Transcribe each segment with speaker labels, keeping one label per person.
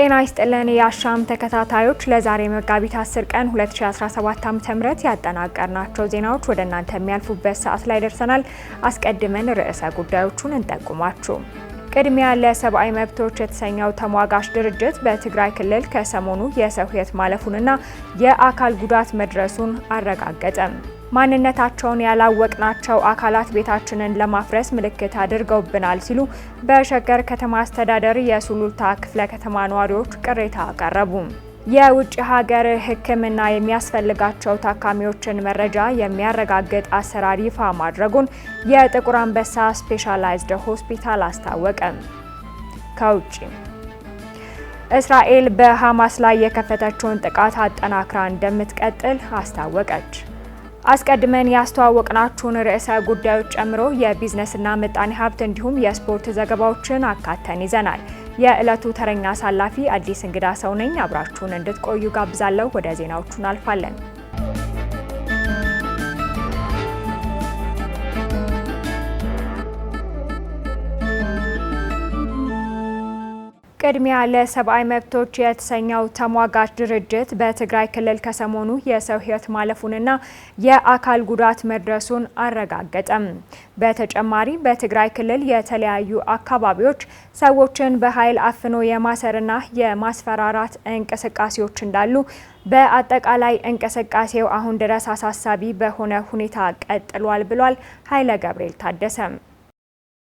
Speaker 1: ጤና ይስጥልን የአሻም ተከታታዮች ለዛሬ መጋቢት 10 ቀን 2017 ዓ.ም ያጠናቀርናቸው ዜናዎች ወደ እናንተ የሚያልፉበት ሰዓት ላይ ደርሰናል። አስቀድመን ርዕሰ ጉዳዮቹን እንጠቁማችሁ። ቅድሚያ ለሰብአዊ መብቶች የተሰኘው ተሟጋች ድርጅት በትግራይ ክልል ከሰሞኑ የሰው ሕይወት ማለፉንና የአካል ጉዳት መድረሱን አረጋገጠ። ማንነታቸውን ያላወቅናቸው አካላት ቤታችንን ለማፍረስ ምልክት አድርገውብናል ሲሉ በሸገር ከተማ አስተዳደር የሱሉልታ ክፍለ ከተማ ነዋሪዎች ቅሬታ አቀረቡ። የውጭ ሀገር ሕክምና የሚያስፈልጋቸው ታካሚዎችን መረጃ የሚያረጋግጥ አሰራር ይፋ ማድረጉን የጥቁር አንበሳ ስፔሻላይዝድ ሆስፒታል አስታወቀ። ከውጭ እስራኤል በሐማስ ላይ የከፈተችውን ጥቃት አጠናክራ እንደምትቀጥል አስታወቀች። አስቀድመን ያስተዋወቅናችሁን ርዕሰ ጉዳዮች ጨምሮ የቢዝነስና ምጣኔ ሀብት እንዲሁም የስፖርት ዘገባዎችን አካተን ይዘናል። የዕለቱ ተረኛ አሳላፊ አዲስ እንግዳ ሰው ነኝ። አብራችሁን እንድትቆዩ ጋብዛለሁ። ወደ ዜናዎቹ እናልፋለን። ቅድሚያ ለሰብአዊ መብቶች የተሰኘው ተሟጋች ድርጅት በትግራይ ክልል ከሰሞኑ የሰው ሕይወት ማለፉንና የአካል ጉዳት መድረሱን አረጋገጠም። በተጨማሪ በትግራይ ክልል የተለያዩ አካባቢዎች ሰዎችን በኃይል አፍኖ የማሰርና የማስፈራራት እንቅስቃሴዎች እንዳሉ፣ በአጠቃላይ እንቅስቃሴው አሁን ድረስ አሳሳቢ በሆነ ሁኔታ ቀጥሏል ብሏል። ኃይለ ገብርኤል ታደሰ።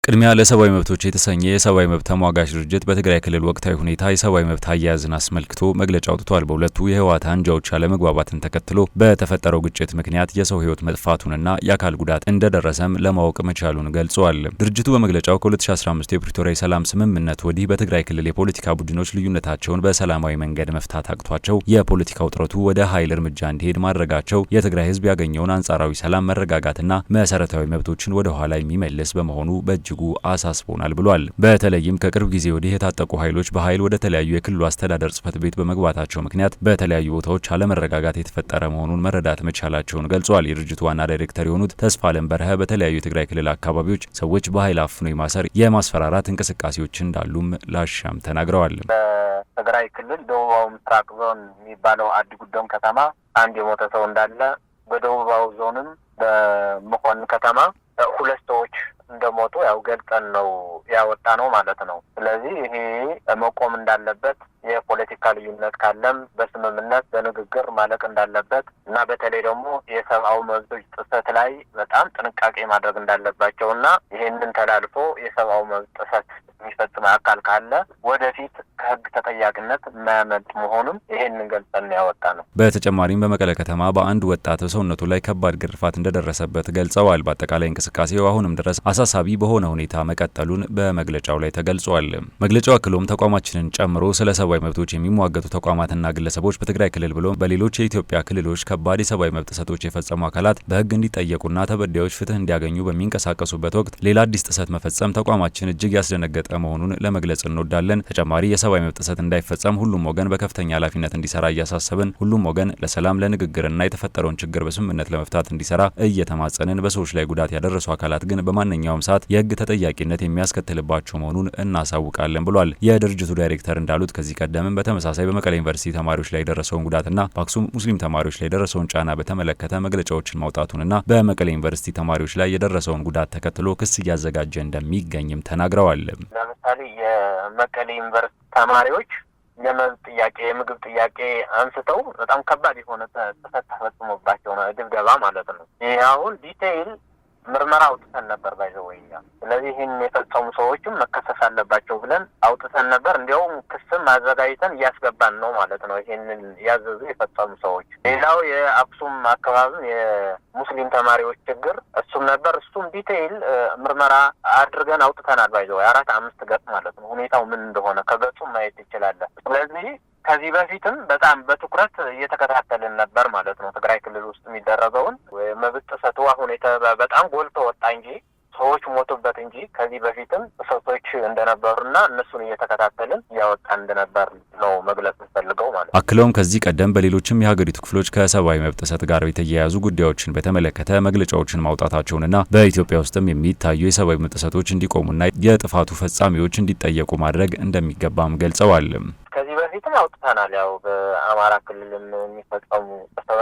Speaker 2: ቅድሚያ ለሰብአዊ መብቶች የተሰኘ የሰብአዊ መብት ተሟጋች ድርጅት በትግራይ ክልል ወቅታዊ ሁኔታ የሰብአዊ መብት አያያዝን አስመልክቶ መግለጫ አውጥቷል። በሁለቱ የህወሓት አንጃዎች አለመግባባትን ተከትሎ በተፈጠረው ግጭት ምክንያት የሰው ህይወት መጥፋቱንና የአካል ጉዳት እንደደረሰም ለማወቅ መቻሉን ገልጿል። ድርጅቱ በመግለጫው ከ2015 የፕሪቶሪያ የሰላም ስምምነት ወዲህ በትግራይ ክልል የፖለቲካ ቡድኖች ልዩነታቸውን በሰላማዊ መንገድ መፍታት አቅቷቸው የፖለቲካ ውጥረቱ ወደ ኃይል እርምጃ እንዲሄድ ማድረጋቸው የትግራይ ህዝብ ያገኘውን አንጻራዊ ሰላም፣ መረጋጋትና መሰረታዊ መብቶችን ወደ ኋላ የሚመልስ በመሆኑ በእጅጉ አሳስቦናል ብሏል። በተለይም ከቅርብ ጊዜ ወዲህ የታጠቁ ኃይሎች በኃይል ወደ ተለያዩ የክልሉ አስተዳደር ጽሕፈት ቤት በመግባታቸው ምክንያት በተለያዩ ቦታዎች አለመረጋጋት የተፈጠረ መሆኑን መረዳት መቻላቸውን ገልጿል። የድርጅቱ ዋና ዳይሬክተር የሆኑት ተስፋለም በርሀ በተለያዩ የትግራይ ክልል አካባቢዎች ሰዎች በኃይል አፍኖ የማሰር የማስፈራራት እንቅስቃሴዎች እንዳሉም ላሻም ተናግረዋል።
Speaker 3: በትግራይ ክልል ደቡባዊ ምስራቅ ዞን የሚባለው አዲ ጉደም ከተማ አንድ የሞተ ሰው እንዳለ፣ በደቡባዊ ዞንም በመኮንን ከተማ ሁለት ሰዎች እንደሞቱ ያው ገልጸን ነው ያወጣ ነው ማለት ነው። ስለዚህ ይሄ መቆም እንዳለበት፣ የፖለቲካ ልዩነት ካለም በስምምነት በንግግር ማለቅ እንዳለበት እና በተለይ ደግሞ የሰብአዊ መብቶች ጥሰት ላይ በጣም ጥንቃቄ ማድረግ እንዳለባቸው እና ይሄንን ተላልፎ የሰብአዊ መብት ጥሰት የሚፈጽም አካል ካለ ወደፊት ከህግ ተጠያቂነት የማያመልጥ መሆኑን ይሄንን ገልጸን ያወጣ ነው።
Speaker 2: በተጨማሪም በመቀለ ከተማ በአንድ ወጣት ሰውነቱ ላይ ከባድ ግርፋት እንደደረሰበት ገልጸዋል። በአጠቃላይ እንቅስቃሴው አሁንም ድረስ አሳሳቢ በሆነ ሁኔታ መቀጠሉን በመግለጫው ላይ ተገልጿል። መግለጫው አክሎም ተቋማችንን ጨምሮ ስለ ሰብአዊ መብቶች የሚሟገቱ ተቋማትና ግለሰቦች በትግራይ ክልል ብሎ በሌሎች የኢትዮጵያ ክልሎች ከባድ የሰብአዊ መብት ጥሰቶች የፈጸሙ አካላት በህግ እንዲጠየቁና ተበዳዮች ፍትህ እንዲያገኙ በሚንቀሳቀሱበት ወቅት ሌላ አዲስ ጥሰት መፈጸም ተቋማችን እጅግ ያስደነገጠ መሆኑን ለመግለጽ እንወዳለን። ተጨማሪ የሰብአዊ መብት ጥሰት እንዳይፈጸም ሁሉም ወገን በከፍተኛ ኃላፊነት እንዲሰራ እያሳሰብን፣ ሁሉም ወገን ለሰላም ለንግግርና የተፈጠረውን ችግር በስምምነት ለመፍታት እንዲሰራ እየተማጸንን፣ በሰዎች ላይ ጉዳት ያደረሱ አካላት ግን በማንኛውም ሰዓት የህግ ተጠያቂነት የሚያስከትልባቸው መሆኑን እናሳውቃለን ብሏል። የድርጅቱ ዳይሬክተር እንዳሉት ከዚህ ቀደምም በተመሳሳይ በመቀሌ ዩኒቨርሲቲ ተማሪዎች ላይ የደረሰውን ጉዳትና በአክሱም ሙስሊም ተማሪዎች ላይ የደረሰውን ጫና በተመለከተ መግለጫዎችን ማውጣቱንና በመቀሌ ዩኒቨርሲቲ ተማሪዎች ላይ የደረሰውን ጉዳት ተከትሎ ክስ እያዘጋጀ እንደሚገኝም ተናግረዋል።
Speaker 3: ለምሳሌ የመቀሌ ዩኒቨርሲቲ ተማሪዎች የመብት ጥያቄ፣ የምግብ ጥያቄ አንስተው በጣም ከባድ የሆነ ጥሰት ተፈጽሞባቸው ነው፣ ድብደባ ማለት ነው። ይህ አሁን ዲቴይል ምርመራ አውጥተን ነበር ባይዘወኛ። ስለዚህ ይህን የፈጸሙ ሰዎችም መከሰስ አለባቸው ብለን አውጥተን ነበር። እንዲያውም ክስም አዘጋጅተን እያስገባን ነው ማለት ነው፣ ይህንን ያዘዙ የፈጸሙ ሰዎች። ሌላው የአክሱም አካባቢ የሙስሊም ተማሪዎች ችግር እሱም ነበር። እሱም ዲቴይል ምርመራ አድርገን አውጥተናል ባይዘው 4-5 ገጽ ማለት ነው። ሁኔታው ምን እንደሆነ ከገጹ ማየት ይችላለን። ስለዚህ ከዚህ በፊትም በጣም በትኩረት እየተከታተልን ነበር ማለት ነው። ትግራይ ክልል ውስጥ የሚደረገውን መብት ጥሰቱ አሁን በጣም ጎልቶ ወጣ እንጂ ሰዎች ሞቱበት እንጂ ከዚህ በፊትም ጥሰቶች እንደነበሩና እነሱን እየተከታተልን እያወጣን እንደነበር ነው መግለጽ ፈልገው ማለት ነው።
Speaker 2: አክለውም ከዚህ ቀደም በሌሎችም የሀገሪቱ ክፍሎች ከሰብአዊ መብት ጥሰት ጋር የተያያዙ ጉዳዮችን በተመለከተ መግለጫዎችን ማውጣታቸውንና በኢትዮጵያ ውስጥም የሚታዩ የሰብአዊ መብት ጥሰቶች እንዲቆሙና የጥፋቱ ፈጻሚዎች እንዲጠየቁ ማድረግ እንደሚገባም ገልጸዋል።
Speaker 3: ከዚህ በፊትም አውጥተናል። ያው በአማራ ክልልም የሚፈጸሙ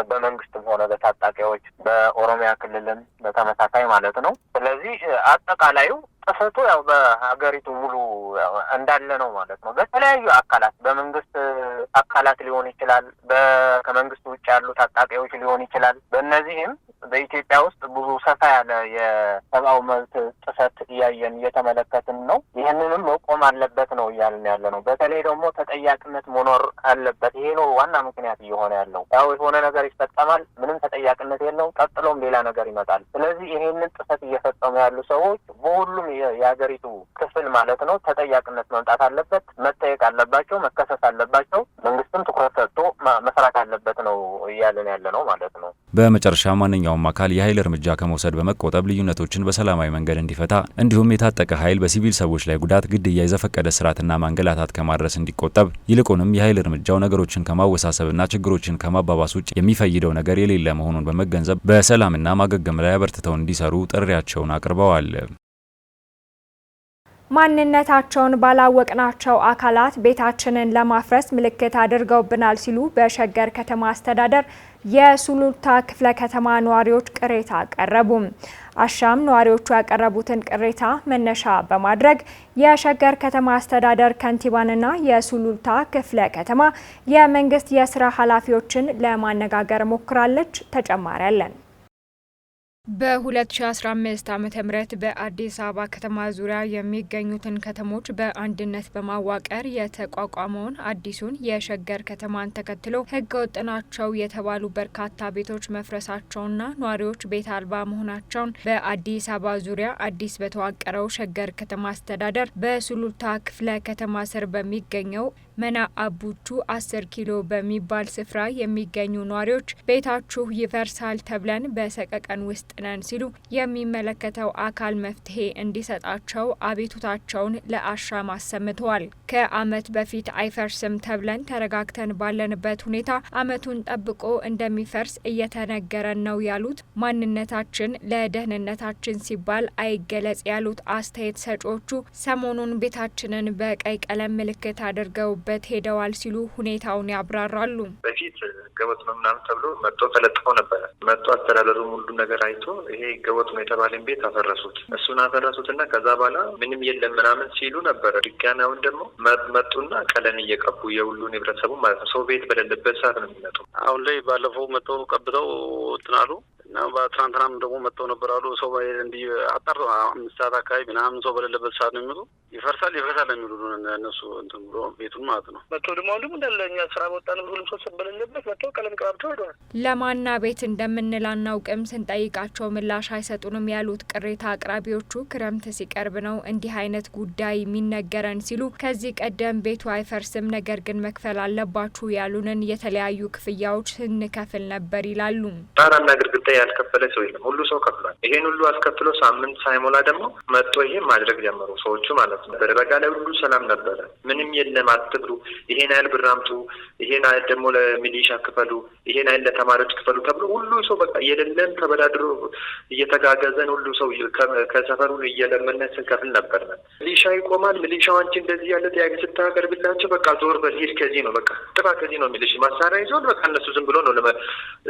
Speaker 3: በመንግስትም ሆነ በታጣቂዎች በኦሮሚያ ክልልም በተመሳሳይ ማለት ነው። ስለዚህ አጠቃላዩ ጥሰቱ ያው በሀገሪቱ ሙሉ እንዳለ ነው ማለት ነው። በተለያዩ አካላት በመንግስት አካላት ሊሆን ይችላል፣ ከመንግስት ውጭ ያሉ ታጣቂዎች ሊሆን ይችላል። በእነዚህም በኢትዮጵያ ውስጥ ብዙ ሰፋ ያለ የሰብአዊ መብት ጥሰት እያየን እየተመለከትን ነው። ይህንንም መቆም አለበት ነው እያልን ያለ ነው። በተለይ ደግሞ ተጠያቂነት መኖር አለበት። ይሄ ነው ዋና ምክንያት እየሆነ ያለው። ያው የሆነ ነገር ይፈጸማል፣ ምንም ተጠያቂነት የለውም፣ ቀጥሎም ሌላ ነገር ይመጣል። ስለዚህ ይሄንን ጥሰት እየፈጸሙ ያሉ ሰዎች በሁሉም የሀገሪቱ ክፍል ማለት ነው ተጠያቂነት መምጣት አለበት፣ መጠየቅ አለባቸው፣ መከሰስ አለባቸው። መንግስትም ትኩረት ሰጥቶ መስራት አለበት ነው እያልን ያለ ነው ማለት ነው።
Speaker 2: በመጨረሻ ማንኛውም አካል የኃይል እርምጃ ከመውሰድ በመቆጠብ ልዩነቶችን በሰላማዊ መንገድ እንዲፈታ እንዲሁም የታጠቀ ኃይል በሲቪል ሰዎች ላይ ጉዳት፣ ግድያ፣ የዘፈቀደ ስርዓትና ማንገላታት ከማድረስ እንዲቆጠብ ይልቁንም የኃይል እርምጃው ነገሮችን ከማወሳሰብና ችግሮችን ከማባባስ ውጭ የሚፈይደው ነገር የሌለ መሆኑን በመገንዘብ በሰላምና ማገገም ላይ አበርትተው እንዲሰሩ ጥሪያቸውን አቅርበዋል።
Speaker 1: ማንነታቸውን ባላወቅናቸው አካላት ቤታችንን ለማፍረስ ምልክት አድርገውብናል ሲሉ በሸገር ከተማ አስተዳደር የሱሉልታ ክፍለ ከተማ ነዋሪዎች ቅሬታ አቀረቡ። አሻም ነዋሪዎቹ ያቀረቡትን ቅሬታ መነሻ በማድረግ የሸገር ከተማ አስተዳደር ከንቲባንና የሱሉልታ ክፍለ ከተማ የመንግስት የስራ ኃላፊዎችን ለማነጋገር ሞክራለች። ተጨማሪ አለን። በ2015 ዓ.ም በአዲስ አበባ ከተማ ዙሪያ የሚገኙትን ከተሞች በአንድነት በማዋቀር የተቋቋመውን አዲሱን የሸገር ከተማን ተከትሎ ህገወጥ ናቸው የተባሉ በርካታ ቤቶች መፍረሳቸውና ነዋሪዎች ቤት አልባ መሆናቸውን በአዲስ አበባ ዙሪያ አዲስ በተዋቀረው ሸገር ከተማ አስተዳደር በሱሉልታ ክፍለ ከተማ ስር በሚገኘው መና አቡቹ 10 ኪሎ በሚባል ስፍራ የሚገኙ ነዋሪዎች ቤታችሁ ይፈርሳል ተብለን በሰቀቀን ውስጥ ነን ሲሉ የሚመለከተው አካል መፍትሄ እንዲሰጣቸው አቤቱታቸውን ለአሻም አሰምተዋል። ከዓመት በፊት አይፈርስም ተብለን ተረጋግተን ባለንበት ሁኔታ ዓመቱን ጠብቆ እንደሚፈርስ እየተነገረን ነው ያሉት ማንነታችን ለደህንነታችን ሲባል አይገለጽ ያሉት አስተያየት ሰጪዎቹ ሰሞኑን ቤታችንን በቀይ ቀለም ምልክት አድርገው በት ሄደዋል ሲሉ ሁኔታውን ያብራራሉ።
Speaker 4: በፊት ገወጥ ነው ምናምን ተብሎ መጥቶ ተለጥፎ ነበር። መጥቶ አስተዳደሩ ሁሉ ነገር አይቶ ይሄ ገወጥ ነው የተባለን ቤት አፈረሱት። እሱን አፈረሱትና ከዛ በኋላ ምንም የለም ምናምን ሲሉ ነበር። ድጋናውን ደግሞ መጡና ቀለም እየቀቡ የሁሉን ህብረተሰቡ ማለት ነው ሰው ቤት በሌለበት ሰዓት ነው የሚመጡ። አሁን ላይ ባለፈው መጥቶ ቀብተው ትናሉ እና በትናንትናም ደግሞ መጥተው ነበር አሉ። ሰው እንዲህ አጣር 5 ሰዓት አካባቢ ምናምን ሰው በሌለበት ሰዓት ነው የሚመጡ። ይፈርሳል የሚሉ እነሱ እንትን ብሎ ቤቱን ማለት ነው። መጥተው ደግሞ እንደለኛ ስራ ወጣን ሁሉም ሰው በሌለበት መጥተው ቀለም ቀባብተው ሄደዋል።
Speaker 1: ለማና ቤት እንደምንል አናውቅም፣ ስንጠይቃቸው ምላሽ አይሰጡንም ያሉት ቅሬታ አቅራቢዎቹ ክረምት ሲቀርብ ነው እንዲህ አይነት ጉዳይ የሚነገረን ሲሉ ከዚህ ቀደም ቤቱ አይፈርስም ነገር ግን መክፈል አለባችሁ ያሉንን የተለያዩ ክፍያዎች ስንከፍል ነበር ይላሉ።
Speaker 4: ጣራና ግድግዳ ያልከፈለ ሰው የለም፣ ሁሉ ሰው ከፍሏል። ይሄን ሁሉ አስከፍሎ ሳምንት ሳይሞላ ደግሞ መጥቶ ይሄን ማድረግ ጀመሩ ሰዎቹ ማለት ነው። በቃ ላይ ሁሉ ሰላም ነበረ፣ ምንም የለም አትብሉ፣ ይሄን አይል ብር አምጡ፣ ይሄን አይል ደግሞ ለሚሊሻ ክፈሉ፣ ይሄን አይል ለተማሪዎች ክፈሉ ተብሎ ሁሉ ሰው በቃ የሌለን ተበዳድሮ እየተጋገዘን ሁሉ ሰው ከሰፈሩ እየለመነ ስንከፍል ነበር። ሚሊሻ ይቆማል። ሚሊሻው አንቺ እንደዚህ ያለ ጥያቄ ስታቀርብላቸው በቃ ዞር በል ሂድ ከዚህ ነው በቃ ጥፋ ከዚህ ነው የሚልሽ መሳሪያ ይዞን በቃ እነሱ ዝም ብሎ ነው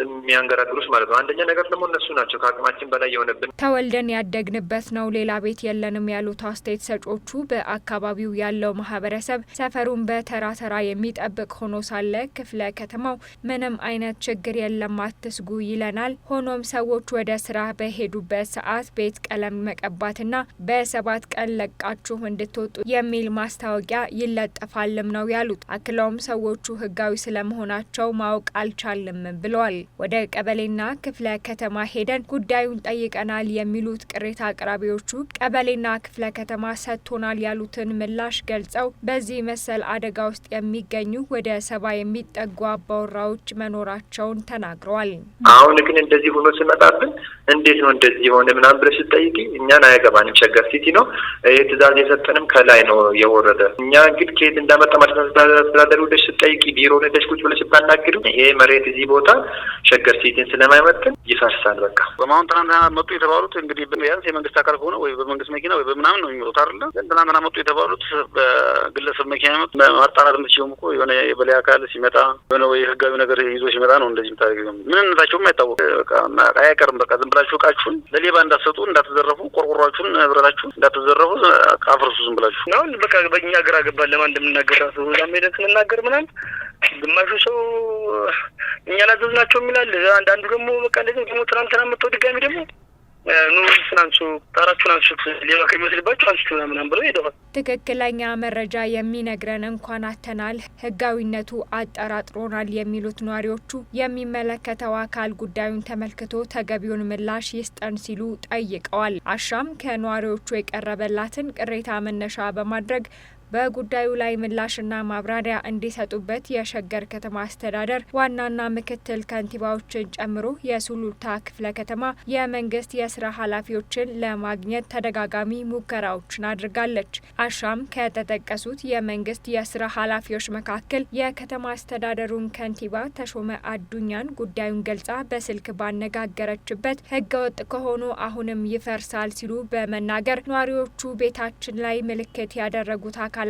Speaker 4: የሚያንገራግሩሽ ማለት ነው። አንደኛ ነገር ደግሞ እነሱ ናቸው ከአቅማችን በላይ የሆነብን።
Speaker 1: ተወልደን ያደግንበት ነው፣ ሌላ ቤት የለንም ያሉት አስተያየት ሰጪዎቹ በአካባቢው ያለው ማህበረሰብ ሰፈሩን በተራ ተራ የሚጠብቅ ሆኖ ሳለ ክፍለ ከተማው ምንም አይነት ችግር የለም አትስጉ ይለናል። ሆኖም ሰዎች ወደ ስራ በሄዱበት ሰዓት ቤት ቀለም መቀባትና በ7 ቀን ለቃችሁ እንድትወጡ የሚል ማስታወቂያ ይለጠፋልም ነው ያሉት። አክለውም ሰዎቹ ህጋዊ ስለመሆናቸው ማወቅ አልቻልም ብለዋል። ወደ ቀበሌና ክፍለ ከተማ ሄደን ጉዳዩን ጠይቀናል የሚሉት ቅሬታ አቅራቢዎቹ ቀበሌና ክፍለ ከተማ ሰጥቶናል ያሉትን ምላሽ ገልጸው በዚህ መሰል አደጋ ውስጥ የሚገኙ ወደ 70 የሚጠጉ አባወራዎች መኖራቸውን ተናግረዋል።
Speaker 4: አሁን ግን እንደዚህ ሆኖ ሲመጣብን እንዴት ነው እንደዚህ የሆነ ምናምን ብለሽ ስትጠይቂ እኛን አያገባንም። ሸገር ሲቲ ነው ትዕዛዝ የሰጠንም ከላይ ነው የወረደ። እኛ እንግዲህ ከየት እንዳመጣ ማስተዳደሩ ወደሽ ስትጠይቂ ቢሮ ወደሽ ቁጭ ብለሽ ስታናግሪ ይሄ መሬት እዚህ ቦታ ሸገር ሲቲን ስለማይመጥን ይፈርሳል። በቃ
Speaker 5: በማሁን ትናንትና መጡ የተባሉት እንግዲህ ቢያንስ የመንግስት አካል ሆነ ወይ በመንግስት መኪና ወይ በምናምን ነው የሚመጡት አይደለ? ትናንትና መጡ የተባሉት በግለሰብ መኪና መጡ። ማጣራት የምትችይውም እኮ የሆነ የበላይ አካል ሲመጣ የሆነ ወይ ህጋዊ ነገር ይዞ ሲመጣ ነው እንደዚህ የምታደርገው። ምንነታቸውም አይታወቅም። በቃ አይቀርም። በቃ ዝም ብላችሁ እቃችሁን ለሌባ እንዳትሰጡ፣ እንዳትዘረፉ፣ ቆርቆሯችሁን ህብረታችሁን እንዳትዘረፉ አፍርሱ ዝም ብላችሁ ነው። በቃ በእኛ ግራ ገባን። ለማን እንደምናገር ራሱ ዛም ሄደን ስንናገር ምናምን ግማሹ ሰው እኛ ላዘዝናቸው የሚላል፣ አንዳንዱ ደግሞ በቃ እንደዚህ ደግሞ ትናንትና መጥተው ድጋሚ ደግሞ ኑ ፍናንሱ ታራቹን አንሱት ሌባ ከሚመስልባቸው አንሱት ምናምን ብለው ሄደዋል።
Speaker 1: ትክክለኛ መረጃ የሚነግረን እንኳን አተናል፣ ህጋዊነቱ አጠራጥሮናል የሚሉት ነዋሪዎቹ የሚመለከተው አካል ጉዳዩን ተመልክቶ ተገቢውን ምላሽ ይስጠን ሲሉ ጠይቀዋል። አሻም ከነዋሪዎቹ የቀረበላትን ቅሬታ መነሻ በማድረግ በጉዳዩ ላይ ምላሽና ማብራሪያ እንዲሰጡበት የሸገር ከተማ አስተዳደር ዋናና ምክትል ከንቲባዎችን ጨምሮ የሱሉልታ ክፍለ ከተማ የመንግስት የስራ ኃላፊዎችን ለማግኘት ተደጋጋሚ ሙከራዎችን አድርጋለች። አሻም ከተጠቀሱት የመንግስት የስራ ኃላፊዎች መካከል የከተማ አስተዳደሩን ከንቲባ ተሾመ አዱኛን ጉዳዩን ገልጻ በስልክ ባነጋገረችበት ህገወጥ ከሆኑ አሁንም ይፈርሳል ሲሉ በመናገር ነዋሪዎቹ ቤታችን ላይ ምልክት ያደረጉት አካላትን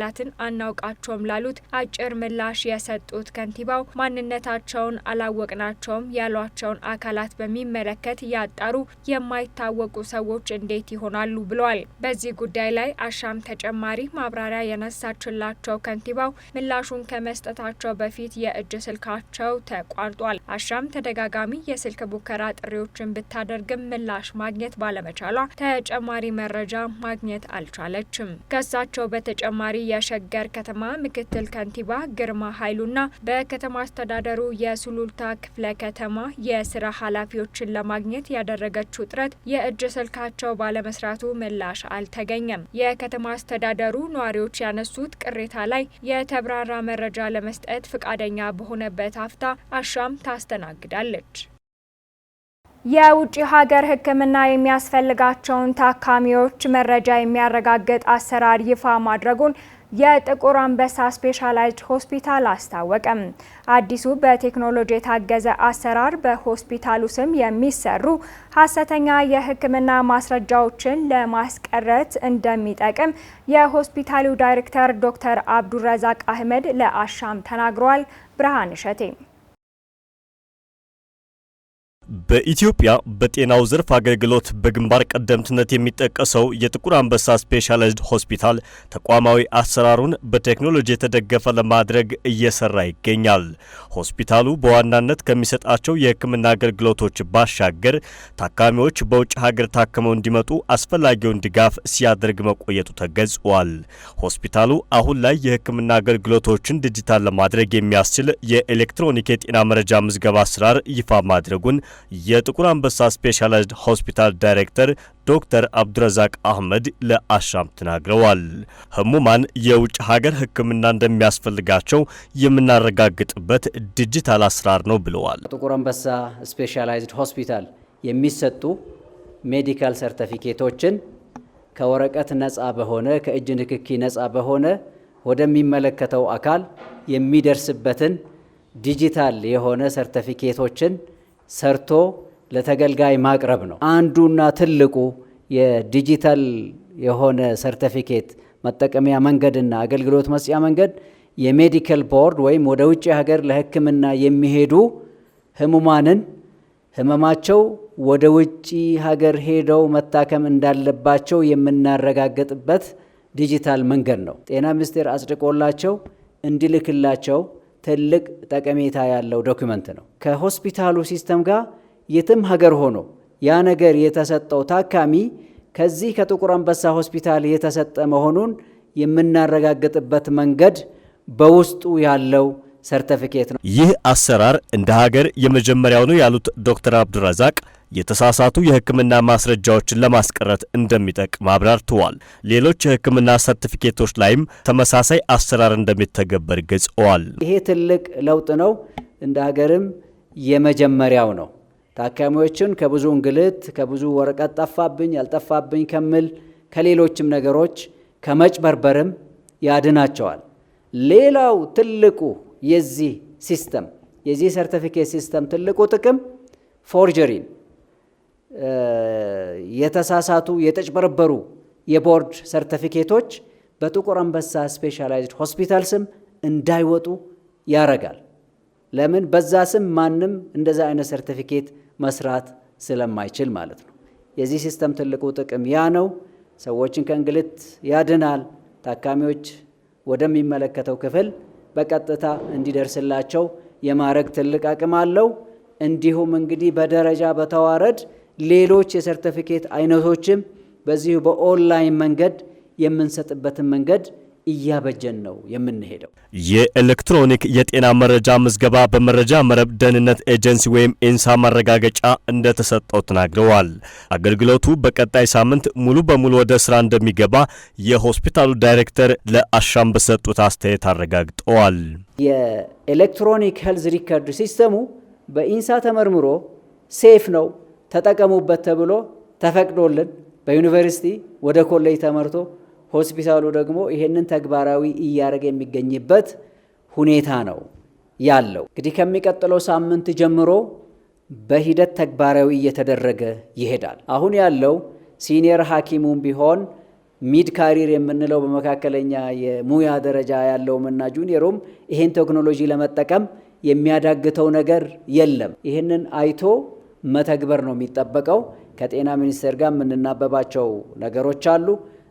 Speaker 1: አናውቃቸውም ላሉት አጭር ምላሽ የሰጡት ከንቲባው ማንነታቸውን አላወቅናቸውም ያሏቸውን አካላት በሚመለከት ያጣሩ የማይታወቁ ሰዎች እንዴት ይሆናሉ ብለዋል። በዚህ ጉዳይ ላይ አሻም ተጨማሪ ማብራሪያ የነሳችላቸው ከንቲባው ምላሹን ከመስጠታቸው በፊት የእጅ ስልካቸው ተቋርጧል። አሻም ተደጋጋሚ የስልክ ሙከራ ጥሪዎችን ብታደርግም ምላሽ ማግኘት ባለመቻሏ ተጨማሪ መረጃ ማግኘት አልቻለችም። ከሳቸው በተጨማሪ የሸገር ከተማ ምክትል ከንቲባ ግርማ ኃይሉና በከተማ አስተዳደሩ የሱሉልታ ክፍለ ከተማ የስራ ኃላፊዎችን ለማግኘት ያደረገችው ጥረት የእጅ ስልካቸው ባለመስራቱ ምላሽ አልተገኘም። የከተማ አስተዳደሩ ነዋሪዎች ያነሱት ቅሬታ ላይ የተብራራ መረጃ ለመስጠት ፈቃደኛ በሆነበት አፍታ አሻም ታስተናግዳለች። የውጭ ሀገር ሕክምና የሚያስፈልጋቸውን ታካሚዎች መረጃ የሚያረጋግጥ አሰራር ይፋ ማድረጉን የጥቁር አንበሳ ስፔሻላይዝድ ሆስፒታል አስታወቀም። አዲሱ በቴክኖሎጂ የታገዘ አሰራር በሆስፒታሉ ስም የሚሰሩ ሀሰተኛ የሕክምና ማስረጃዎችን ለማስቀረት እንደሚጠቅም የሆስፒታሉ ዳይሬክተር ዶክተር አብዱረዛቅ አህመድ ለአሻም ተናግረዋል። ብርሃን እሸቴ
Speaker 6: በኢትዮጵያ በጤናው ዘርፍ አገልግሎት በግንባር ቀደምትነት የሚጠቀሰው የጥቁር አንበሳ ስፔሻላይዝድ ሆስፒታል ተቋማዊ አሰራሩን በቴክኖሎጂ የተደገፈ ለማድረግ እየሰራ ይገኛል። ሆስፒታሉ በዋናነት ከሚሰጣቸው የሕክምና አገልግሎቶች ባሻገር ታካሚዎች በውጭ ሀገር ታክመው እንዲመጡ አስፈላጊውን ድጋፍ ሲያደርግ መቆየቱ ተገልጿል። ሆስፒታሉ አሁን ላይ የሕክምና አገልግሎቶችን ዲጂታል ለማድረግ የሚያስችል የኤሌክትሮኒክ የጤና መረጃ ምዝገባ አሰራር ይፋ ማድረጉን የጥቁር አንበሳ ስፔሻላይዝድ ሆስፒታል ዳይሬክተር ዶክተር አብዱረዛቅ አህመድ ለአሻም ተናግረዋል። ህሙማን የውጭ ሀገር ሕክምና እንደሚያስፈልጋቸው የምናረጋግጥበት ዲጂታል አሰራር ነው ብለዋል።
Speaker 7: ጥቁር አንበሳ ስፔሻላይዝድ ሆስፒታል የሚሰጡ ሜዲካል ሰርቲፊኬቶችን ከወረቀት ነጻ በሆነ ከእጅ ንክኪ ነጻ በሆነ ወደሚመለከተው አካል የሚደርስበትን ዲጂታል የሆነ ሰርቲፊኬቶችን ሰርቶ ለተገልጋይ ማቅረብ ነው። አንዱና ትልቁ የዲጂታል የሆነ ሰርቲፊኬት መጠቀሚያ መንገድና አገልግሎት መስጫ መንገድ የሜዲካል ቦርድ ወይም ወደ ውጭ ሀገር ለሕክምና የሚሄዱ ህሙማንን ህመማቸው ወደ ውጭ ሀገር ሄደው መታከም እንዳለባቸው የምናረጋግጥበት ዲጂታል መንገድ ነው። ጤና ሚኒስቴር አጽድቆላቸው እንዲልክላቸው ትልቅ ጠቀሜታ ያለው ዶክመንት ነው። ከሆስፒታሉ ሲስተም ጋር የትም ሀገር ሆኖ ያ ነገር የተሰጠው ታካሚ ከዚህ ከጥቁር አንበሳ ሆስፒታል የተሰጠ መሆኑን የምናረጋግጥበት መንገድ በውስጡ ያለው ሰርቲፊኬት ነው።
Speaker 6: ይህ አሰራር እንደ ሀገር የመጀመሪያው ነው ያሉት ዶክተር አብዱረዛቅ የተሳሳቱ የሕክምና ማስረጃዎችን ለማስቀረት እንደሚጠቅም አብራርተዋል። ሌሎች የሕክምና ሰርቲፊኬቶች ላይም ተመሳሳይ አሰራር እንደሚተገበር ገልጸዋል።
Speaker 7: ይሄ ትልቅ ለውጥ ነው። እንደ ሀገርም የመጀመሪያው ነው። ታካሚዎችን ከብዙ እንግልት፣ ከብዙ ወረቀት ጠፋብኝ ያልጠፋብኝ ከሚል ከሌሎችም ነገሮች ከመጭበርበርም ያድናቸዋል። ሌላው ትልቁ የዚህ ሲስተም የዚህ ሰርቲፊኬት ሲስተም ትልቁ ጥቅም ፎርጀሪን የተሳሳቱ የተጭበረበሩ የቦርድ ሰርቲፊኬቶች በጥቁር አንበሳ ስፔሻላይዝድ ሆስፒታል ስም እንዳይወጡ ያረጋል። ለምን? በዛ ስም ማንም እንደዛ አይነት ሰርቲፊኬት መስራት ስለማይችል ማለት ነው። የዚህ ሲስተም ትልቁ ጥቅም ያ ነው። ሰዎችን ከእንግልት ያድናል። ታካሚዎች ወደሚመለከተው ክፍል በቀጥታ እንዲደርስላቸው የማድረግ ትልቅ አቅም አለው። እንዲሁም እንግዲህ በደረጃ በተዋረድ ሌሎች የሰርቲፊኬት አይነቶችም በዚሁ በኦንላይን መንገድ የምንሰጥበትን መንገድ እያበጀን ነው የምንሄደው።
Speaker 6: የኤሌክትሮኒክ የጤና መረጃ ምዝገባ በመረጃ መረብ ደህንነት ኤጀንሲ ወይም ኢንሳ ማረጋገጫ እንደተሰጠው ተናግረዋል። አገልግሎቱ በቀጣይ ሳምንት ሙሉ በሙሉ ወደ ስራ እንደሚገባ የሆስፒታሉ ዳይሬክተር ለአሻም በሰጡት አስተያየት አረጋግጠዋል።
Speaker 7: የኤሌክትሮኒክ ሄልዝ ሪከርድ ሲስተሙ በኢንሳ ተመርምሮ ሴፍ ነው ተጠቀሙበት ተብሎ ተፈቅዶልን በዩኒቨርሲቲ ወደ ኮሌጅ ተመርቶ ሆስፒታሉ ደግሞ ይሄንን ተግባራዊ እያደረገ የሚገኝበት ሁኔታ ነው ያለው። እንግዲህ ከሚቀጥለው ሳምንት ጀምሮ በሂደት ተግባራዊ እየተደረገ ይሄዳል። አሁን ያለው ሲኒየር ሐኪሙም ቢሆን ሚድ ካሪር የምንለው በመካከለኛ የሙያ ደረጃ ያለውምና ጁኒየሩም ይሄን ቴክኖሎጂ ለመጠቀም የሚያዳግተው ነገር የለም። ይሄንን አይቶ መተግበር ነው የሚጠበቀው። ከጤና ሚኒስቴር ጋር የምንናበባቸው ነገሮች አሉ።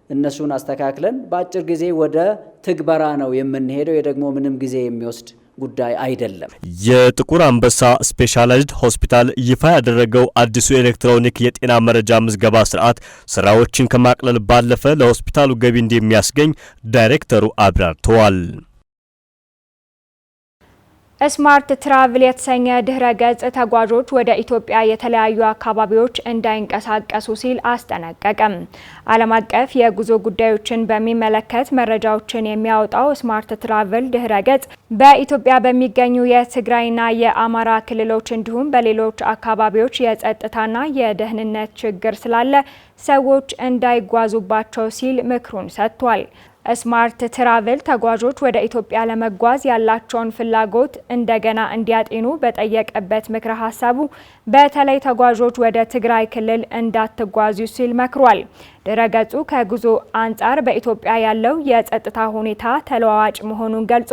Speaker 7: እነሱን አስተካክለን በአጭር ጊዜ ወደ ትግበራ ነው የምንሄደው። የደግሞ ምንም ጊዜ የሚወስድ ጉዳይ አይደለም።
Speaker 6: የጥቁር አንበሳ ስፔሻላይዝድ ሆስፒታል ይፋ ያደረገው አዲሱ ኤሌክትሮኒክ የጤና መረጃ ምዝገባ ስርዓት ስራዎችን ከማቅለል ባለፈ ለሆስፒታሉ ገቢ እንደሚያስገኝ ዳይሬክተሩ አብራርተዋል።
Speaker 1: ስማርት ትራቭል የተሰኘ ድህረ ገጽ ተጓዦች ወደ ኢትዮጵያ የተለያዩ አካባቢዎች እንዳይንቀሳቀሱ ሲል አስጠነቀቀም። ዓለም አቀፍ የጉዞ ጉዳዮችን በሚመለከት መረጃዎችን የሚያወጣው ስማርት ትራቭል ድህረ ገጽ በኢትዮጵያ በሚገኙ የትግራይና የአማራ ክልሎች እንዲሁም በሌሎች አካባቢዎች የጸጥታና የደህንነት ችግር ስላለ ሰዎች እንዳይጓዙባቸው ሲል ምክሩን ሰጥቷል። ስማርት ትራቭል ተጓዦች ወደ ኢትዮጵያ ለመጓዝ ያላቸውን ፍላጎት እንደገና እንዲያጤኑ በጠየቀበት ምክረ ሀሳቡ በተለይ ተጓዦች ወደ ትግራይ ክልል እንዳትጓዙ ሲል መክሯል። ድረገጹ ከጉዞ አንጻር በኢትዮጵያ ያለው የጸጥታ ሁኔታ ተለዋዋጭ መሆኑን ገልጾ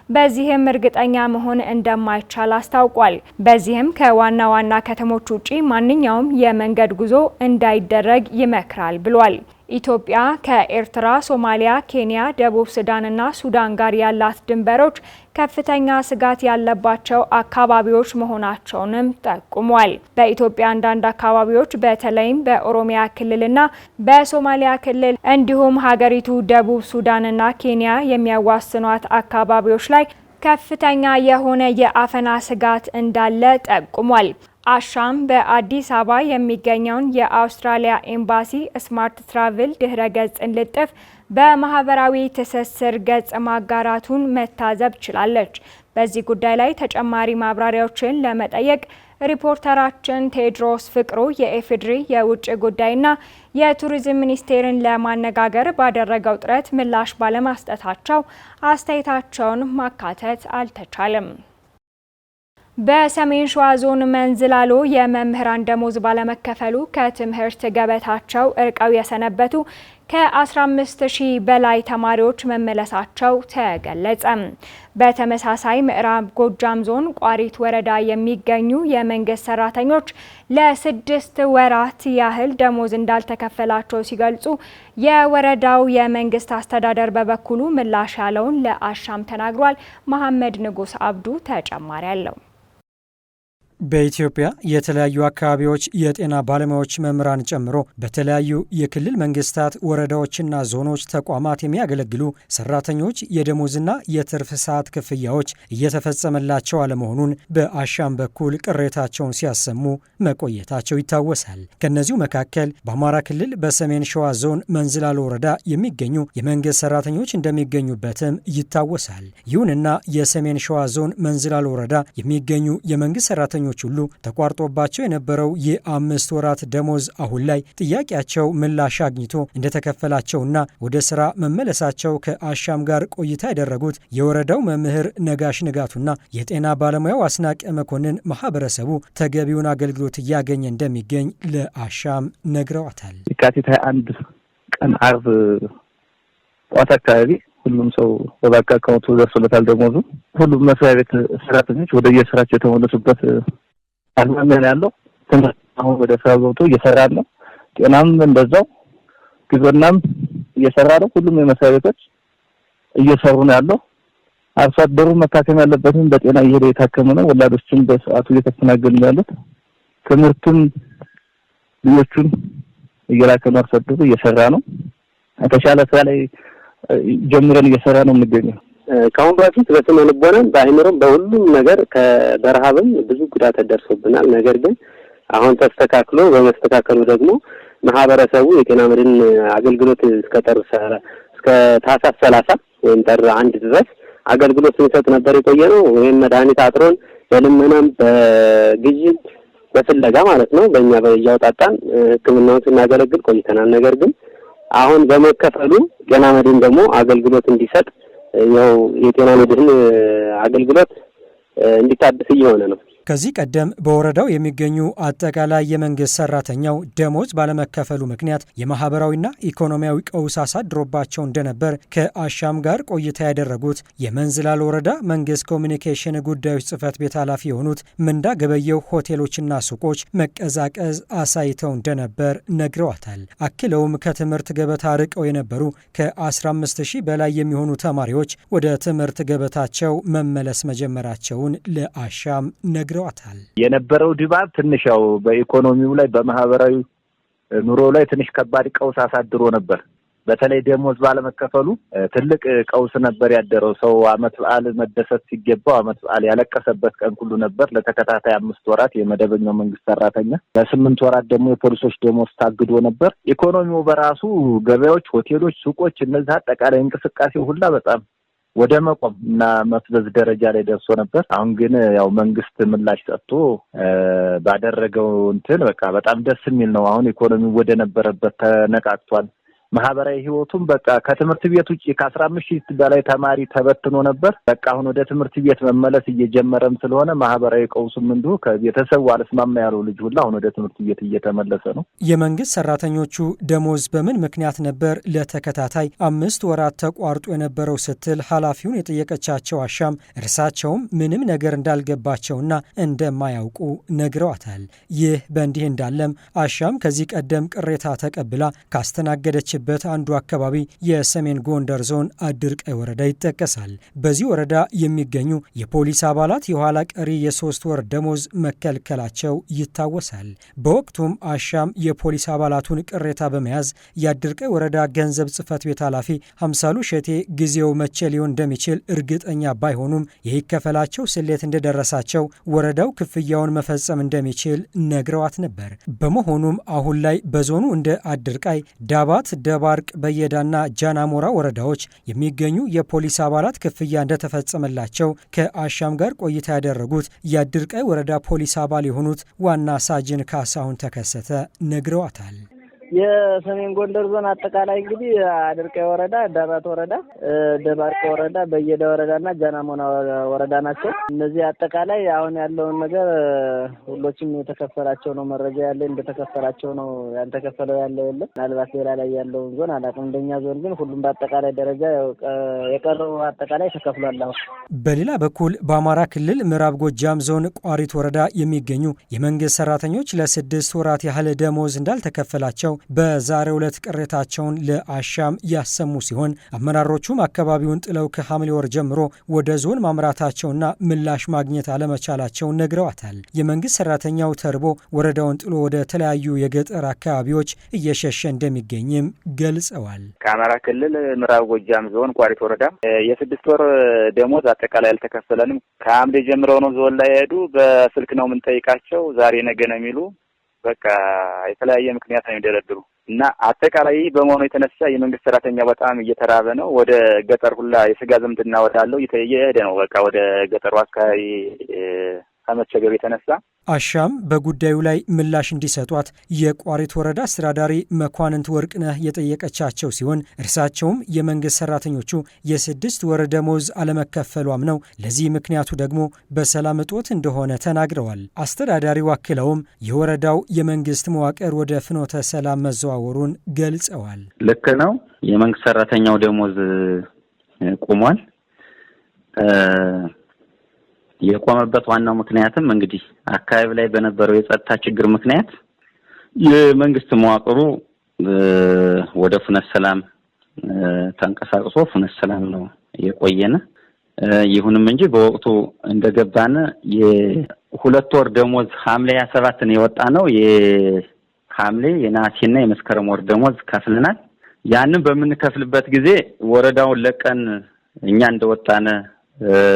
Speaker 1: በዚህም እርግጠኛ መሆን እንደማይቻል አስታውቋል። በዚህም ከዋና ዋና ከተሞች ውጪ ማንኛውም የመንገድ ጉዞ እንዳይደረግ ይመክራል ብሏል። ኢትዮጵያ ከኤርትራ፣ ሶማሊያ፣ ኬንያ፣ ደቡብ ሱዳንና ሱዳን ጋር ያላት ድንበሮች ከፍተኛ ስጋት ያለባቸው አካባቢዎች መሆናቸውንም ጠቁሟል። በኢትዮጵያ አንዳንድ አካባቢዎች በተለይም በኦሮሚያ ክልልና በሶማሊያ ክልል እንዲሁም ሀገሪቱ ደቡብ ሱዳንና ኬንያ የሚያዋስኗት አካባቢዎች ላይ ከፍተኛ የሆነ የአፈና ስጋት እንዳለ ጠቁሟል። አሻም በአዲስ አበባ የሚገኘውን የአውስትራሊያ ኤምባሲ ስማርት ትራቭል ድህረ ገጽን ልጥፍ በማህበራዊ ትስስር ገጽ ማጋራቱን መታዘብ ችላለች። በዚህ ጉዳይ ላይ ተጨማሪ ማብራሪያዎችን ለመጠየቅ ሪፖርተራችን ቴድሮስ ፍቅሩ የኢፌዴሪ የውጭ ጉዳይና የቱሪዝም ሚኒስቴርን ለማነጋገር ባደረገው ጥረት ምላሽ ባለመስጠታቸው አስተያየታቸውን ማካተት አልተቻለም። በሰሜን ሸዋ ዞን መንዝላሎ የመምህራን ደሞዝ ባለመከፈሉ ከትምህርት ገበታቸው እርቀው የሰነበቱ ከ15,000 በላይ ተማሪዎች መመለሳቸው ተገለጸ። በተመሳሳይ ምዕራብ ጎጃም ዞን ቋሪት ወረዳ የሚገኙ የመንግስት ሰራተኞች ለ6 ወራት ያህል ደሞዝ እንዳልተከፈላቸው ሲገልጹ፣ የወረዳው የመንግስት አስተዳደር በበኩሉ ምላሽ ያለውን ለአሻም ተናግሯል። መሐመድ ንጉስ አብዱ ተጨማሪ አለው።
Speaker 8: በኢትዮጵያ የተለያዩ አካባቢዎች የጤና ባለሙያዎች መምህራን ጨምሮ በተለያዩ የክልል መንግስታት ወረዳዎችና ዞኖች ተቋማት የሚያገለግሉ ሰራተኞች የደሞዝና የትርፍ ሰዓት ክፍያዎች እየተፈጸመላቸው አለመሆኑን በአሻም በኩል ቅሬታቸውን ሲያሰሙ መቆየታቸው ይታወሳል። ከነዚሁ መካከል በአማራ ክልል በሰሜን ሸዋ ዞን መንዝላሎ ወረዳ የሚገኙ የመንግስት ሰራተኞች እንደሚገኙበትም ይታወሳል። ይሁንና የሰሜን ሸዋ ዞን መንዝላሎ ወረዳ የሚገኙ የመንግስት ሰራተኞች ሰራተኞች ሁሉ ተቋርጦባቸው የነበረው የ5 ወራት ደሞዝ አሁን ላይ ጥያቄያቸው ምላሽ አግኝቶ እንደተከፈላቸውና ወደ ስራ መመለሳቸው ከአሻም ጋር ቆይታ ያደረጉት የወረዳው መምህር ነጋሽ ንጋቱና የጤና ባለሙያው አስናቀ መኮንን ማህበረሰቡ ተገቢውን አገልግሎት እያገኘ እንደሚገኝ ለአሻም ነግረዋታል።
Speaker 9: የካቲት 21 ቀን አርብ ጠዋት አካባቢ ሁሉም ሰው በባንክ አካውንቱ ደርሶለታል ደሞዙ። ሁሉም መስሪያ ቤት ሰራተኞች ወደ የስራቸው የተመለሱበት አዝማሚያ ያለው አሁን ወደ ስራ ገብቶ እየሰራ ነው። ጤናም እንደዛው ግብርናም እየሰራ ነው። ሁሉም የመስሪያ ቤቶች እየሰሩ ነው ያለው። አርሶ አደሩ መታከም ያለበትን በጤና እየሄደ የታከመ ነው። ወላዶችም በሰዓቱ እየተስተናገዱ ነው ያሉት። ትምህርቱም ልጆቹን እየላከ አርሶ አደሩ እየሰራ ነው። የተሻለ ስራ ላይ ጀምረን እየሰራ ነው የምንገኘው።
Speaker 10: ከአሁን በፊት በስነ ልቦናም በአይምሮም በሁሉም ነገር ከበረሃብም ብዙ ጉዳት ደርሶብናል። ነገር ግን አሁን ተስተካክሎ በመስተካከሉ ደግሞ ማህበረሰቡ የጤና መድን አገልግሎት እስከ ታህሳስ 30 ወይም ጥር 1 ድረስ አገልግሎት ሲሰጥ ነበር የቆየ ነው። ወይም መድኃኒት አጥሮን በልመናም በግዢ በፍለጋ ማለት ነው በእኛ በያውጣጣን ሕክምናውን ስናገለግል ቆይተናል። ነገር ግን አሁን በመከፈሉ ጤና መድን ደግሞ አገልግሎት እንዲሰጥ ያው የጤና መድን አገልግሎት እንዲታደስ እየሆነ ነው።
Speaker 8: ከዚህ ቀደም በወረዳው የሚገኙ አጠቃላይ የመንግስት ሰራተኛው ደሞዝ ባለመከፈሉ ምክንያት የማህበራዊና ኢኮኖሚያዊ ቀውስ አሳድሮባቸው እንደነበር ከአሻም ጋር ቆይታ ያደረጉት የመንዝላል ወረዳ መንግስት ኮሚኒኬሽን ጉዳዮች ጽህፈት ቤት ኃላፊ የሆኑት ምንዳ ገበየው ሆቴሎችና ሱቆች መቀዛቀዝ አሳይተው እንደነበር ነግረዋታል። አክለውም ከትምህርት ገበታ ርቀው የነበሩ ከ15000 በላይ የሚሆኑ ተማሪዎች ወደ ትምህርት ገበታቸው መመለስ መጀመራቸውን ለአሻም ነግረዋታል።
Speaker 9: የነበረው ድባብ ትንሽ ያው በኢኮኖሚው ላይ በማህበራዊ ኑሮ ላይ ትንሽ ከባድ ቀውስ አሳድሮ ነበር። በተለይ ደሞዝ ባለመከፈሉ ትልቅ ቀውስ ነበር ያደረው። ሰው አመት በዓል መደሰት ሲገባው አመት በዓል ያለቀሰበት ቀን ሁሉ ነበር። ለተከታታይ 5 ወራት የመደበኛው መንግስት ሰራተኛ፣ ለ8 ወራት ደግሞ የፖሊሶች ደሞዝ ታግዶ ነበር። ኢኮኖሚው በራሱ ገበያዎች፣ ሆቴሎች፣ ሱቆች እነዚህ አጠቃላይ እንቅስቃሴው ሁላ በጣም ወደ መቆም እና መፍዘዝ ደረጃ ላይ ደርሶ ነበር። አሁን ግን ያው መንግስት ምላሽ ሰጥቶ ባደረገው እንትን በቃ በጣም ደስ የሚል ነው። አሁን ኢኮኖሚው ወደ ነበረበት ተነቃቅቷል። ማህበራዊ ህይወቱም በቃ ከትምህርት ቤት ውጪ ከ15000 በላይ ተማሪ ተበትኖ ነበር። በቃ አሁን ወደ ትምህርት ቤት መመለስ እየጀመረም ስለሆነ ማህበራዊ ቀውሱም እንዲሁ ከቤተሰቡ አልስማማ ያለው ልጅ ሁላ አሁን ወደ ትምህርት ቤት እየተመለሰ ነው።
Speaker 8: የመንግስት ሰራተኞቹ ደሞዝ በምን ምክንያት ነበር ለተከታታይ 5 ወራት ተቋርጦ የነበረው ስትል ኃላፊውን የጠየቀቻቸው አሻም እርሳቸውም ምንም ነገር እንዳልገባቸውና እንደማያውቁ ነግረዋታል። ይህ በእንዲህ እንዳለም አሻም ከዚህ ቀደም ቅሬታ ተቀብላ ካስተናገደች በት አንዱ አካባቢ የሰሜን ጎንደር ዞን አድርቃይ ወረዳ ይጠቀሳል። በዚህ ወረዳ የሚገኙ የፖሊስ አባላት የኋላ ቀሪ የ3 ወር ደሞዝ መከልከላቸው ይታወሳል። በወቅቱም አሻም የፖሊስ አባላቱን ቅሬታ በመያዝ የአድርቃይ ወረዳ ገንዘብ ጽህፈት ቤት ኃላፊ ሀምሳሉ ሸቴ ጊዜው መቼ ሊሆን እንደሚችል እርግጠኛ ባይሆኑም የይከፈላቸው ስሌት እንደደረሳቸው ወረዳው ክፍያውን መፈጸም እንደሚችል ነግረዋት ነበር። በመሆኑም አሁን ላይ በዞኑ እንደ አድርቃይ፣ ዳባት፣ ደባርቅ፣ በየዳና ጃናሞራ ወረዳዎች የሚገኙ የፖሊስ አባላት ክፍያ እንደተፈጸመላቸው ከአሻም ጋር ቆይታ ያደረጉት የአድርቃይ ወረዳ ፖሊስ አባል የሆኑት ዋና ሳጅን ካሳሁን ተከሰተ ነግረዋታል።
Speaker 11: የሰሜን ጎንደር ዞን አጠቃላይ እንግዲህ አድርቃይ ወረዳ፣ ዳባት ወረዳ፣ ደባርቅ ወረዳ፣ በየዳ ወረዳና ጃናሞና ወረዳ ናቸው። እነዚህ አጠቃላይ አሁን ያለውን ነገር ሁሎችም የተከፈላቸው ነው መረጃ ያለ እንደተከፈላቸው ነው። ያልተከፈለው ያለ የለም። ምናልባት ሌላ ላይ ያለውን ዞን አላውቅም። እንደኛ ዞን ግን ሁሉም በአጠቃላይ ደረጃ የቀረው አጠቃላይ ተከፍሏል።
Speaker 8: በሌላ በኩል በአማራ ክልል ምዕራብ ጎጃም ዞን ቋሪት ወረዳ የሚገኙ የመንግስት ሰራተኞች ለ6 ወራት ያህል ደሞዝ እንዳልተከፈላቸው በዛሬው ዕለት ቅሬታቸውን ለአሻም ያሰሙ ሲሆን አመራሮቹም አካባቢውን ጥለው ከሐምሌ ወር ጀምሮ ወደ ዞን ማምራታቸውና ምላሽ ማግኘት አለመቻላቸውን ነግረዋታል። የመንግስት ሰራተኛው ተርቦ ወረዳውን ጥሎ ወደ ተለያዩ የገጠር አካባቢዎች እየሸሸ እንደሚገኝም ገልጸዋል።
Speaker 12: ከአማራ ክልል ምዕራብ ጎጃም ዞን ቋሪት ወረዳ የ6 ወር ደሞዝ አጠቃላይ አልተከፈለንም። ከሐምሌ ጀምረው ነው ዞን ላይ ሄዱ። በስልክ ነው የምንጠይቃቸው። ዛሬ ነገ ነው የሚሉ በቃ የተለያየ ምክንያት ነው የሚደረድሩ እና አጠቃላይ በመሆኑ የተነሳ የመንግስት ሰራተኛ በጣም እየተራበ ነው። ወደ ገጠር ሁላ የስጋ ዝምድና ወዳለው እየሄደ ነው። በቃ ወደ ገጠሩ አካባቢ ከመቸገር የተነሳ
Speaker 8: አሻም በጉዳዩ ላይ ምላሽ እንዲሰጧት የቋሪት ወረዳ አስተዳዳሪ መኳንንት ወርቅነህ የጠየቀቻቸው ሲሆን እርሳቸውም የመንግስት ሰራተኞቹ የ6 ወር ደሞዝ አለመከፈሏም ነው፣ ለዚህ ምክንያቱ ደግሞ በሰላም እጦት እንደሆነ ተናግረዋል። አስተዳዳሪው አክለውም የወረዳው የመንግስት መዋቅር ወደ ፍኖተ ሰላም መዘዋወሩን ገልጸዋል።
Speaker 13: ልክ ነው። የመንግስት ሰራተኛው ደሞዝ ቆሟል። የቆመበት ዋናው ምክንያትም እንግዲህ አካባቢ ላይ በነበረው የጸጥታ ችግር ምክንያት የመንግስት መዋቅሩ ወደ ፍኖተ ሰላም ተንቀሳቅሶ ፍኖተ ሰላም ነው የቆየነ። ይሁንም እንጂ በወቅቱ እንደገባነ የ2 ወር ደሞዝ ሐምሌ 27 ነው የወጣ ነው። የሐምሌ የነሐሴና የመስከረም ወር ደሞዝ ከፍለናል። ያንን በምንከፍልበት ጊዜ ወረዳውን ለቀን እኛ እንደወጣነ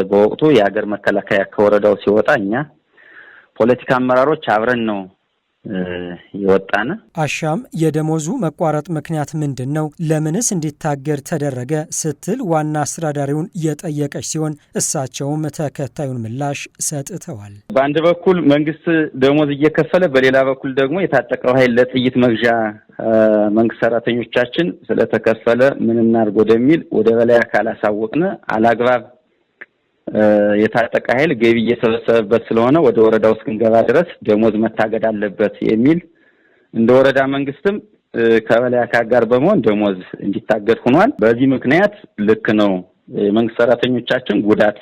Speaker 13: በወቅቱ የሀገር መከላከያ ከወረዳው ሲወጣ እኛ ፖለቲካ አመራሮች አብረን ነው የወጣነ።
Speaker 8: አሻም የደሞዙ መቋረጥ ምክንያት ምንድነው? ለምንስ እንዲታገድ ተደረገ ስትል ዋና አስተዳዳሪውን የጠየቀች ሲሆን እሳቸውም ተከታዩን ምላሽ ሰጥተዋል።
Speaker 13: በአንድ በኩል መንግስት ደሞዝ እየከፈለ፣ በሌላ በኩል ደግሞ የታጠቀው ኃይል ለጥይት መግዣ መንግስት ሰራተኞቻችን ስለተከፈለ ምን እናድርግ ወደሚል ወደ በላይ አካል አሳወቅነ። አላግባብ የታጠቀ ኃይል ገቢ እየሰበሰበበት ስለሆነ ወደ ወረዳው እስክንገባ ድረስ ደሞዝ መታገድ አለበት የሚል እንደ ወረዳ መንግስትም ከበላይ አካል ጋር በመሆን ደሞዝ እንዲታገድ ሆኗል። በዚህ ምክንያት ልክ ነው የመንግስት ሰራተኞቻችን ጉዳት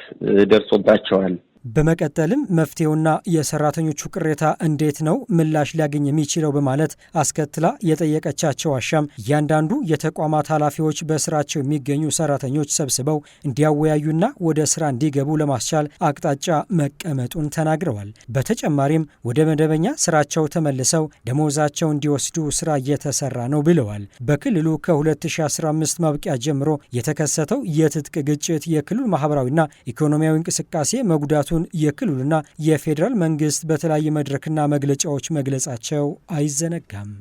Speaker 13: ደርሶባቸዋል።
Speaker 8: በመቀጠልም መፍትሄውና የሰራተኞቹ ቅሬታ እንዴት ነው ምላሽ ሊያገኝ የሚችለው በማለት አስከትላ የጠየቀቻቸው አሻም እያንዳንዱ የተቋማት ኃላፊዎች በስራቸው የሚገኙ ሰራተኞች ሰብስበው እንዲያወያዩና ወደ ስራ እንዲገቡ ለማስቻል አቅጣጫ መቀመጡን ተናግረዋል። በተጨማሪም ወደ መደበኛ ስራቸው ተመልሰው ደሞዛቸው እንዲወስዱ ስራ እየተሰራ ነው ብለዋል። በክልሉ ከ2015 ማብቂያ ጀምሮ የተከሰተው የትጥቅ ግጭት የክልሉ ማህበራዊና ኢኮኖሚያዊ እንቅስቃሴ መጉዳቱ የክልሉና የፌዴራል መንግስት በተለያየ መድረክና መግለጫዎች መግለጻቸው አይዘነጋም።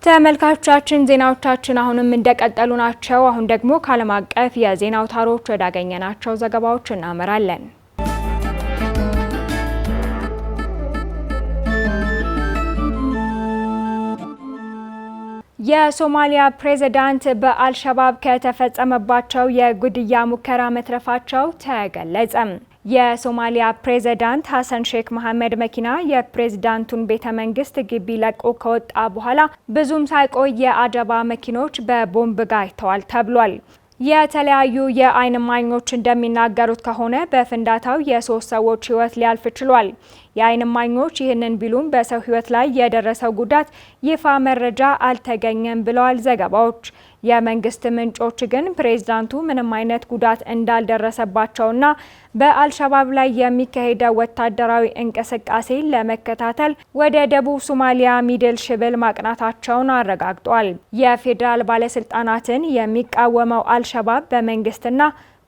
Speaker 1: ተመልካቾቻችን ዜናዎቻችን አሁንም እንደቀጠሉ ናቸው። አሁን ደግሞ ከዓለም አቀፍ የዜና አውታሮች ወዳገኘናቸው ዘገባዎች እናመራለን። የሶማሊያ ፕሬዝዳንት በአልሸባብ ከተፈጸመባቸው የግድያ ሙከራ መትረፋቸው ተገለጸ። የሶማሊያ ፕሬዝዳንት ሐሰን ሼክ መሐመድ መኪና የፕሬዝዳንቱን ቤተ መንግስት ግቢ ለቆ ከወጣ በኋላ ብዙም ሳይቆይ የአጀባ መኪኖች በቦምብ ጋይተዋል ተብሏል። የተለያዩ የዓይን እማኞች እንደሚናገሩት ከሆነ በፍንዳታው የ3 ሰዎች ህይወት ሊያልፍ ችሏል። የዓይን እማኞች ይህንን ቢሉም በሰው ህይወት ላይ የደረሰው ጉዳት ይፋ መረጃ አልተገኘም ብለዋል ዘገባዎች። የመንግስት ምንጮች ግን ፕሬዝዳንቱ ምንም አይነት ጉዳት እንዳልደረሰባቸውና በአልሸባብ ላይ የሚካሄደው ወታደራዊ እንቅስቃሴ ለመከታተል ወደ ደቡብ ሶማሊያ ሚድል ሽብል ማቅናታቸውን አረጋግጧል። የፌዴራል ባለስልጣናትን የሚቃወመው አልሸባብ በመንግስትና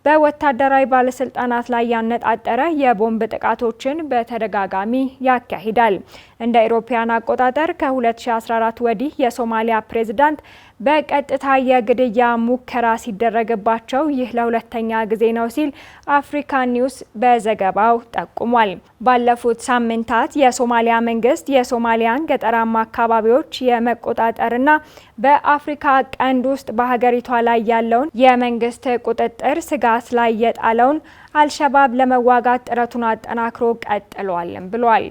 Speaker 1: በወታደራዊ ባለስልጣናት ላይ ያነጣጠረ የቦምብ ጥቃቶችን በተደጋጋሚ ያካሂዳል። እንደ አውሮፓውያን አቆጣጠር ከ2014 ወዲህ የሶማሊያ ፕሬዝዳንት በቀጥታ የግድያ ሙከራ ሲደረግባቸው ይህ ለሁለተኛ ጊዜ ነው ሲል አፍሪካ ኒውስ በዘገባው ጠቁሟል። ባለፉት ሳምንታት የሶማሊያ መንግስት የሶማሊያን ገጠራማ አካባቢዎች የመቆጣጠርና በአፍሪካ ቀንድ ውስጥ በሀገሪቷ ላይ ያለውን የመንግስት ቁጥጥር ስጋት ላይ የጣለውን አልሸባብ ለመዋጋት ጥረቱን አጠናክሮ ቀጥሏልም ብሏል።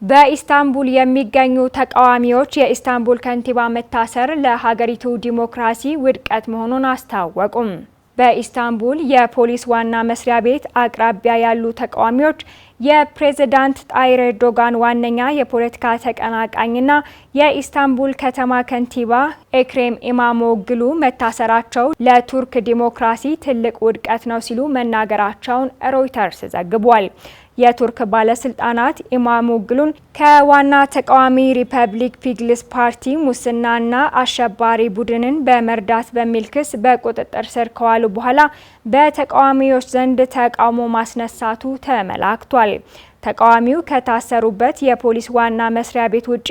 Speaker 1: በኢስታንቡል የሚገኙ ተቃዋሚዎች የኢስታንቡል ከንቲባ መታሰር ለሀገሪቱ ዲሞክራሲ ውድቀት መሆኑን አስታወቁም። በኢስታንቡል የፖሊስ ዋና መስሪያ ቤት አቅራቢያ ያሉ ተቃዋሚዎች የፕሬዝዳንት ጣይር ኤርዶጋን ዋነኛ የፖለቲካ ተቀናቃኝና የኢስታንቡል ከተማ ከንቲባ ኤክሬም ኢማሞግሉ መታሰራቸው ለቱርክ ዲሞክራሲ ትልቅ ውድቀት ነው ሲሉ መናገራቸውን ሮይተርስ ዘግቧል። የቱርክ ባለስልጣናት ኢማሞግሉን ከዋና ተቃዋሚ ሪፐብሊክ ፒግልስ ፓርቲ ሙስናና አሸባሪ ቡድንን በመርዳት በሚል ክስ በቁጥጥር ስር ከዋሉ በኋላ በተቃዋሚዎች ዘንድ ተቃውሞ ማስነሳቱ ተመላክቷል። ተቃዋሚው ከታሰሩበት የፖሊስ ዋና መስሪያ ቤት ውጪ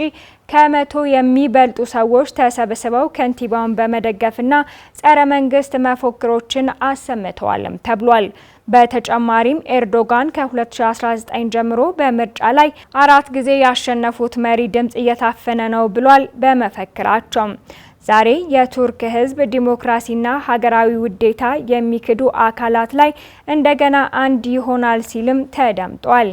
Speaker 1: ከመቶ የሚበልጡ ሰዎች ተሰብስበው ከንቲባውን በመደገፍና ጸረ መንግስት መፎክሮችን አሰምተዋልም ተብሏል። በተጨማሪም ኤርዶጋን ከ2019 ጀምሮ በምርጫ ላይ 4 ጊዜ ያሸነፉት መሪ ድምጽ እየታፈነ ነው ብሏል በመፈክራቸው። ዛሬ የቱርክ ህዝብ ዲሞክራሲና ሀገራዊ ውዴታ የሚክዱ አካላት ላይ እንደገና አንድ ይሆናል ሲልም ተደምጧል።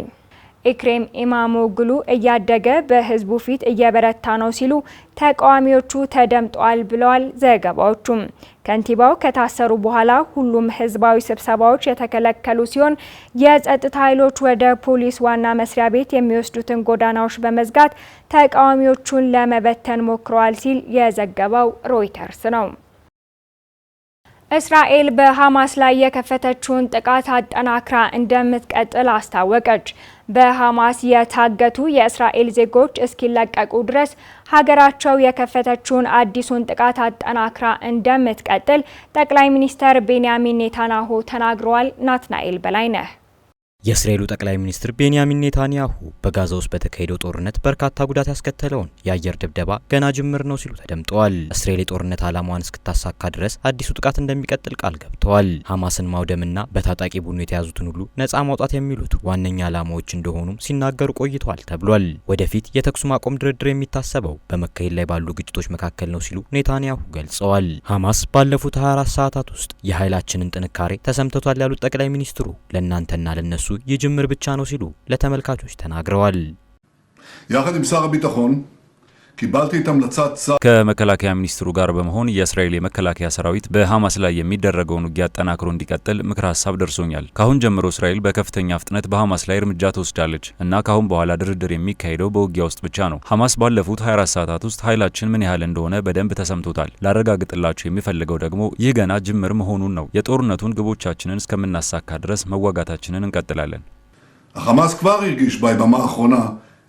Speaker 1: ኢክሬም ኢማሞግሉ እያደገ በህዝቡ ፊት እየበረታ ነው ሲሉ ተቃዋሚዎቹ ተደምጧል ብለዋል ዘገባዎቹም። ከንቲባው ከታሰሩ በኋላ ሁሉም ህዝባዊ ስብሰባዎች የተከለከሉ ሲሆን የጸጥታ ኃይሎች ወደ ፖሊስ ዋና መስሪያ ቤት የሚወስዱትን ጎዳናዎች በመዝጋት ተቃዋሚዎቹን ለመበተን ሞክረዋል ሲል የዘገበው ሮይተርስ ነው። እስራኤል በሐማስ ላይ የከፈተችውን ጥቃት አጠናክራ እንደምትቀጥል አስታወቀች። በሐማስ የታገቱ የእስራኤል ዜጎች እስኪለቀቁ ድረስ ሀገራቸው የከፈተችውን አዲሱን ጥቃት አጠናክራ እንደምትቀጥል ጠቅላይ ሚኒስትር ቤንያሚን ኔታንያሁ ተናግረዋል። ናትናኤል በላይነህ
Speaker 14: የእስራኤሉ ጠቅላይ ሚኒስትር ቤንያሚን ኔታንያሁ በጋዛ ውስጥ በተካሄደው ጦርነት በርካታ ጉዳት ያስከተለውን የአየር ድብደባ ገና ጅምር ነው ሲሉ ተደምጠዋል። እስራኤል የጦርነት ዓላማዋን እስክታሳካ ድረስ አዲሱ ጥቃት እንደሚቀጥል ቃል ገብተዋል። ሐማስን ማውደምና በታጣቂ ቡድኑ የተያዙትን ሁሉ ነፃ ማውጣት የሚሉት ዋነኛ ዓላማዎች እንደሆኑም ሲናገሩ ቆይተዋል ተብሏል። ወደፊት የተኩስ ማቆም ድርድር የሚታሰበው በመካሄድ ላይ ባሉ ግጭቶች መካከል ነው ሲሉ ኔታንያሁ ገልጸዋል። ሐማስ ባለፉት 24 ሰዓታት ውስጥ የኃይላችንን ጥንካሬ ተሰምቶታል ያሉት ጠቅላይ ሚኒስትሩ ለእናንተና ለነሱ የጅምር ብቻ ነው ሲሉ ለተመልካቾች ተናግረዋል።
Speaker 2: ከመከላከያ ሚኒስትሩ ጋር በመሆን የእስራኤል የመከላከያ ሰራዊት በሐማስ ላይ የሚደረገውን ውጊያ አጠናክሮ እንዲቀጥል ምክር ሀሳብ ደርሶኛል። ካሁን ጀምሮ እስራኤል በከፍተኛ ፍጥነት በሐማስ ላይ እርምጃ ትወስዳለች እና ካሁን በኋላ ድርድር የሚካሄደው በውጊያ ውስጥ ብቻ ነው። ሐማስ ባለፉት 24 ሰዓታት ውስጥ ኃይላችን ምን ያህል እንደሆነ በደንብ ተሰምቶታል። ላረጋግጥላችሁ የሚፈልገው ደግሞ ይህ ገና ጅምር መሆኑን ነው። የጦርነቱን ግቦቻችንን እስከምናሳካ ድረስ መዋጋታችንን እንቀጥላለን።
Speaker 15: ሐማስ כבר הרגיש ביממה האחרונה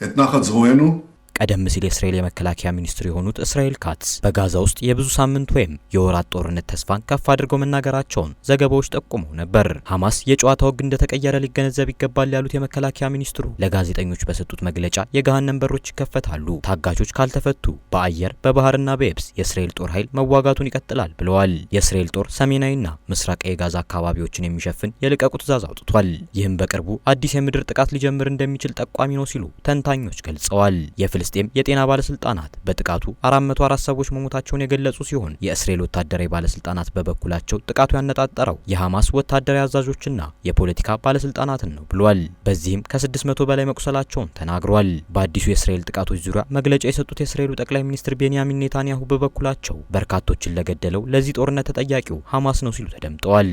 Speaker 15: את נחת זרוענו
Speaker 14: ቀደም ሲል የእስራኤል የመከላከያ ሚኒስትር የሆኑት እስራኤል ካትስ በጋዛ ውስጥ የብዙ ሳምንት ወይም የወራት ጦርነት ተስፋን ከፍ አድርገው መናገራቸውን ዘገባዎች ጠቁመው ነበር። ሐማስ የጨዋታው ሕግ እንደተቀየረ ሊገነዘብ ይገባል ያሉት የመከላከያ ሚኒስትሩ ለጋዜጠኞች በሰጡት መግለጫ የገሃነም በሮች ይከፈታሉ፣ ታጋቾች ካልተፈቱ በአየር በባህርና በየብስ የእስራኤል ጦር ኃይል መዋጋቱን ይቀጥላል ብለዋል። የእስራኤል ጦር ሰሜናዊና ምስራቃዊ የጋዛ አካባቢዎችን የሚሸፍን የልቀቁ ትዕዛዝ አውጥቷል። ይህም በቅርቡ አዲስ የምድር ጥቃት ሊጀምር እንደሚችል ጠቋሚ ነው ሲሉ ተንታኞች ገልጸዋል። የፍልስጤም የጤና ባለስልጣናት በጥቃቱ 404 ሰዎች መሞታቸውን የገለጹ ሲሆን የእስራኤል ወታደራዊ ባለስልጣናት በበኩላቸው ጥቃቱ ያነጣጠረው የሐማስ ወታደራዊ አዛዦችና የፖለቲካ ባለስልጣናትን ነው ብሏል። በዚህም ከ600 በላይ መቁሰላቸውን ተናግሯል። በአዲሱ የእስራኤል ጥቃቶች ዙሪያ መግለጫ የሰጡት የእስራኤሉ ጠቅላይ ሚኒስትር ቤንያሚን ኔታንያሁ በበኩላቸው በርካቶችን ለገደለው ለዚህ ጦርነት ተጠያቂው ሐማስ ነው ሲሉ ተደምጠዋል።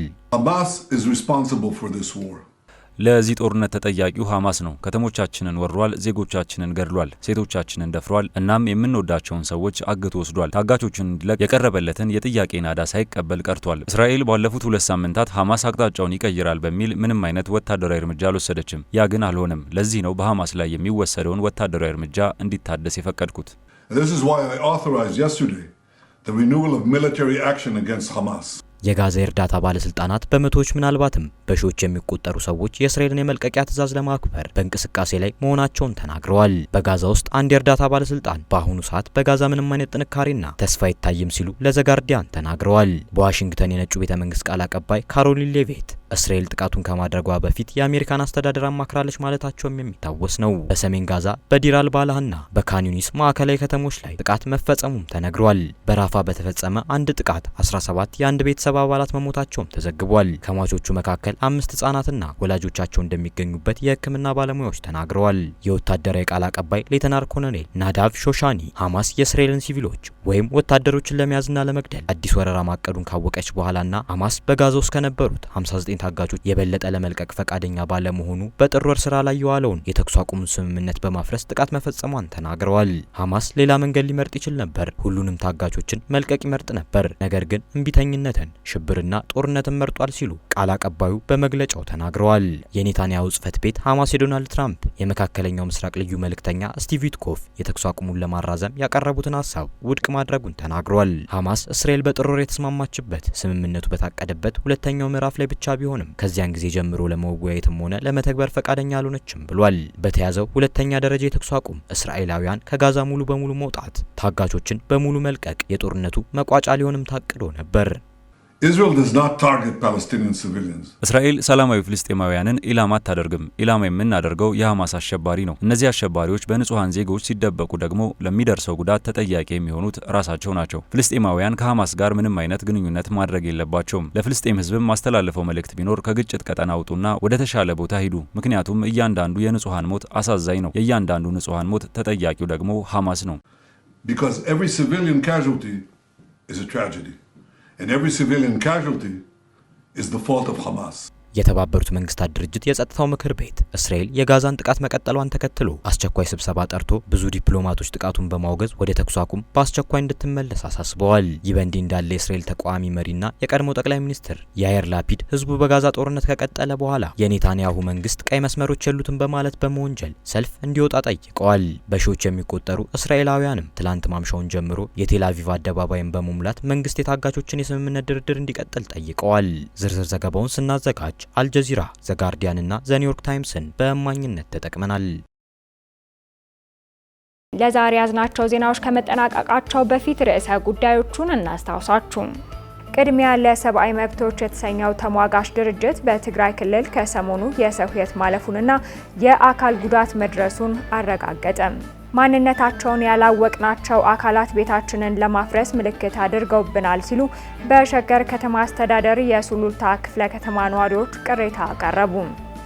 Speaker 2: ለዚህ ጦርነት ተጠያቂው ሐማስ ነው። ከተሞቻችንን ወሯል፣ ዜጎቻችንን ገድሏል፣ ሴቶቻችንን ደፍሯል። እናም የምንወዳቸውን ሰዎች አግቶ ወስዷል። ታጋቾችን እንዲለቅ የቀረበለትን የጥያቄ ናዳ ሳይቀበል ቀርቷል። እስራኤል ባለፉት 2 ሳምንታት ሐማስ አቅጣጫውን ይቀይራል በሚል ምንም አይነት ወታደራዊ እርምጃ አልወሰደችም። ያ ግን አልሆነም። ለዚህ ነው በሐማስ ላይ የሚወሰደውን ወታደራዊ እርምጃ እንዲታደስ የፈቀድኩት።
Speaker 15: This is why I authorized yesterday the renewal of military action against Hamas.
Speaker 14: የጋዛ የእርዳታ ባለስልጣናት በመቶዎች ምናልባትም በሺዎች የሚቆጠሩ ሰዎች የእስራኤልን የመልቀቂያ ትዕዛዝ ለማክበር በእንቅስቃሴ ላይ መሆናቸውን ተናግረዋል። በጋዛ ውስጥ አንድ የእርዳታ ባለስልጣን በአሁኑ ሰዓት በጋዛ ምንም አይነት ጥንካሬና ተስፋ አይታይም ሲሉ ለዘጋርዲያን ተናግረዋል። በዋሽንግተን የነጩ ቤተ መንግስት ቃል አቀባይ ካሮሊን ሌቪት እስራኤል ጥቃቱን ከማድረጓ በፊት የአሜሪካን አስተዳደር አማክራለች ማለታቸውም የሚታወስ ነው። በሰሜን ጋዛ በዲር አል-ባላህና በካን ዩኒስ ማዕከላዊ ከተሞች ላይ ጥቃት መፈጸሙም ተነግሯል። በራፋ በተፈጸመ አንድ ጥቃት 17 የአንድ ቤተሰብ አባላት መሞታቸውም ተዘግቧል። ከሟቾቹ መካከል 5 ህጻናትና ወላጆቻቸው እንደሚገኙበት የሕክምና ባለሙያዎች ተናግረዋል። የወታደራዊ ቃል አቀባይ ሌተናል ኮሎኔል ናዳቭ ሾሻኒ ሐማስ የእስራኤልን ሲቪሎች ወይም ወታደሮችን ለመያዝና ለመግደል አዲስ ወረራ ማቀዱን ካወቀች በኋላና ሐማስ በጋዛ ውስጥ ከነበሩት 59 19 ታጋቾች የበለጠ ለመልቀቅ ፈቃደኛ ባለመሆኑ በጥር ወር ስራ ላይ የዋለውን የተኩስ አቁም ስምምነት በማፍረስ ጥቃት መፈጸሟን ተናግረዋል። ሐማስ ሌላ መንገድ ሊመርጥ ይችል ነበር። ሁሉንም ታጋቾችን መልቀቅ ይመርጥ ነበር። ነገር ግን እምቢተኝነትን፣ ሽብርና ጦርነትን መርጧል ሲሉ ቃል አቀባዩ በመግለጫው ተናግረዋል። የኔታንያሁ ጽህፈት ቤት ሐማስ የዶናልድ ትራምፕ የመካከለኛው ምስራቅ ልዩ መልእክተኛ ስቲቭ ዊትኮፍ የተኩስ አቁሙን ለማራዘም ያቀረቡትን ሐሳብ ውድቅ ማድረጉን ተናግሯል። ሐማስ እስራኤል በጥር ወር የተስማማችበት ስምምነቱ በታቀደበት ሁለተኛው ምዕራፍ ላይ ብቻ ቢሆንም ከዚያን ጊዜ ጀምሮ ለመወያየትም ሆነ ለመተግበር ፈቃደኛ አልሆነችም ብሏል። በተያዘው ሁለተኛ ደረጃ የተኩስ አቁም እስራኤላውያን ከጋዛ ሙሉ በሙሉ መውጣት፣ ታጋቾችን በሙሉ መልቀቅ የጦርነቱ መቋጫ ሊሆንም ታቅዶ ነበር።
Speaker 15: Israel does not target Palestinian civilians.
Speaker 2: እስራኤል ሰላማዊ ፍልስጤማውያንን ኢላማ አታደርግም። ኢላማ የምናደርገው የሐማስ አሸባሪ ነው። እነዚህ አሸባሪዎች በንጹሃን ዜጎች ሲደበቁ ደግሞ ለሚደርሰው ጉዳት ተጠያቂ የሚሆኑት ራሳቸው ናቸው። ፍልስጤማውያን ከሐማስ ጋር ምንም አይነት ግንኙነት ማድረግ የለባቸውም። ለፍልስጤም ሕዝብም ማስተላለፈው መልእክት ቢኖር ከግጭት ቀጠና አውጡና ወደ ተሻለ ቦታ ሂዱ። ምክንያቱም እያንዳንዱ የንጹሃን ሞት አሳዛኝ ነው። የእያንዳንዱ ንጹሃን ሞት ተጠያቂው ደግሞ ሐማስ ነው።
Speaker 15: Because every civilian casualty is a tragedy. And every civilian casualty is the fault of Hamas.
Speaker 14: የተባበሩት መንግስታት ድርጅት የጸጥታው ምክር ቤት እስራኤል የጋዛን ጥቃት መቀጠሏን ተከትሎ አስቸኳይ ስብሰባ ጠርቶ ብዙ ዲፕሎማቶች ጥቃቱን በማውገዝ ወደ ተኩስ አቁም በአስቸኳይ እንድትመለስ አሳስበዋል። ይህ በእንዲህ እንዳለ የእስራኤል ተቃዋሚ መሪና የቀድሞ ጠቅላይ ሚኒስትር ያየር ላፒድ ህዝቡ በጋዛ ጦርነት ከቀጠለ በኋላ የኔታንያሁ መንግስት ቀይ መስመሮች የሉትም በማለት በመወንጀል ሰልፍ እንዲወጣ ጠይቀዋል። በሺዎች የሚቆጠሩ እስራኤላውያንም ትላንት ማምሻውን ጀምሮ የቴል አቪቭ አደባባይን በመሙላት መንግስት የታጋቾችን የስምምነት ድርድር እንዲቀጥል ጠይቀዋል። ዝርዝር ዘገባውን ስናዘጋጅ አልጀዚራ፣ ዘጋርዲያን እና ዘኒውዮርክ ታይምስን በእማኝነት ተጠቅመናል።
Speaker 1: ለዛሬ ያዝናቸው ዜናዎች ከመጠናቀቃቸው በፊት ርዕሰ ጉዳዮቹን እናስታውሳችሁ። ቅድሚያ ለሰብአዊ መብቶች የተሰኘው ተሟጋች ድርጅት በትግራይ ክልል ከሰሞኑ የሰው ሕይወት ማለፉንና የአካል ጉዳት መድረሱን አረጋገጠ። ማንነታቸውን ያላወቅናቸው አካላት ቤታችንን ለማፍረስ ምልክት አድርገውብናል ሲሉ በሸገር ከተማ አስተዳደር የሱሉልታ ክፍለ ከተማ ነዋሪዎች ቅሬታ አቀረቡ።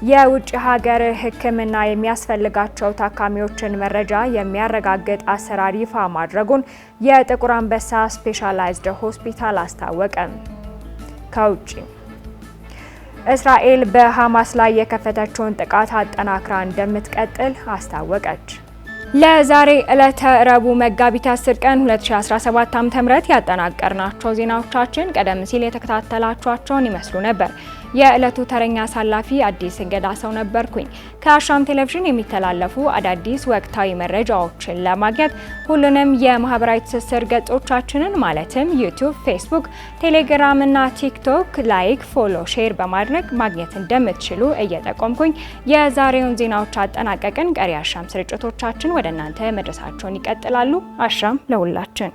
Speaker 1: የውጭ ሀገር ሕክምና የሚያስፈልጋቸው ታካሚዎችን መረጃ የሚያረጋግጥ አሰራር ይፋ ማድረጉን የጥቁር አንበሳ ስፔሻላይዝድ ሆስፒታል አስታወቀ። ከውጭ እስራኤል በሐማስ ላይ የከፈተችውን ጥቃት አጠናክራ እንደምትቀጥል አስታወቀች። ለዛሬ ዕለተ ረቡዕ መጋቢት 10 ቀን 2017 ዓ.ም ያጠናቀርናቸው ዜናዎቻችን ቀደም ሲል የተከታተላችኋቸውን ይመስሉ ነበር። የዕለቱ ተረኛ አሳላፊ አዲስ እንግዳ ሰው ነበርኩኝ። ከአሻም ቴሌቪዥን የሚተላለፉ አዳዲስ ወቅታዊ መረጃዎችን ለማግኘት ሁሉንም የማህበራዊ ትስስር ገጾቻችንን ማለትም ዩቲዩብ፣ ፌስቡክ፣ ቴሌግራም እና ቲክቶክ ላይክ፣ ፎሎ፣ ሼር በማድረግ ማግኘት እንደምትችሉ እየጠቆምኩኝ የዛሬውን ዜናዎች አጠናቀቅን። ቀሪ አሻም ስርጭቶቻችን ወደ እናንተ መድረሳቸውን ይቀጥላሉ። አሻም ለሁላችን!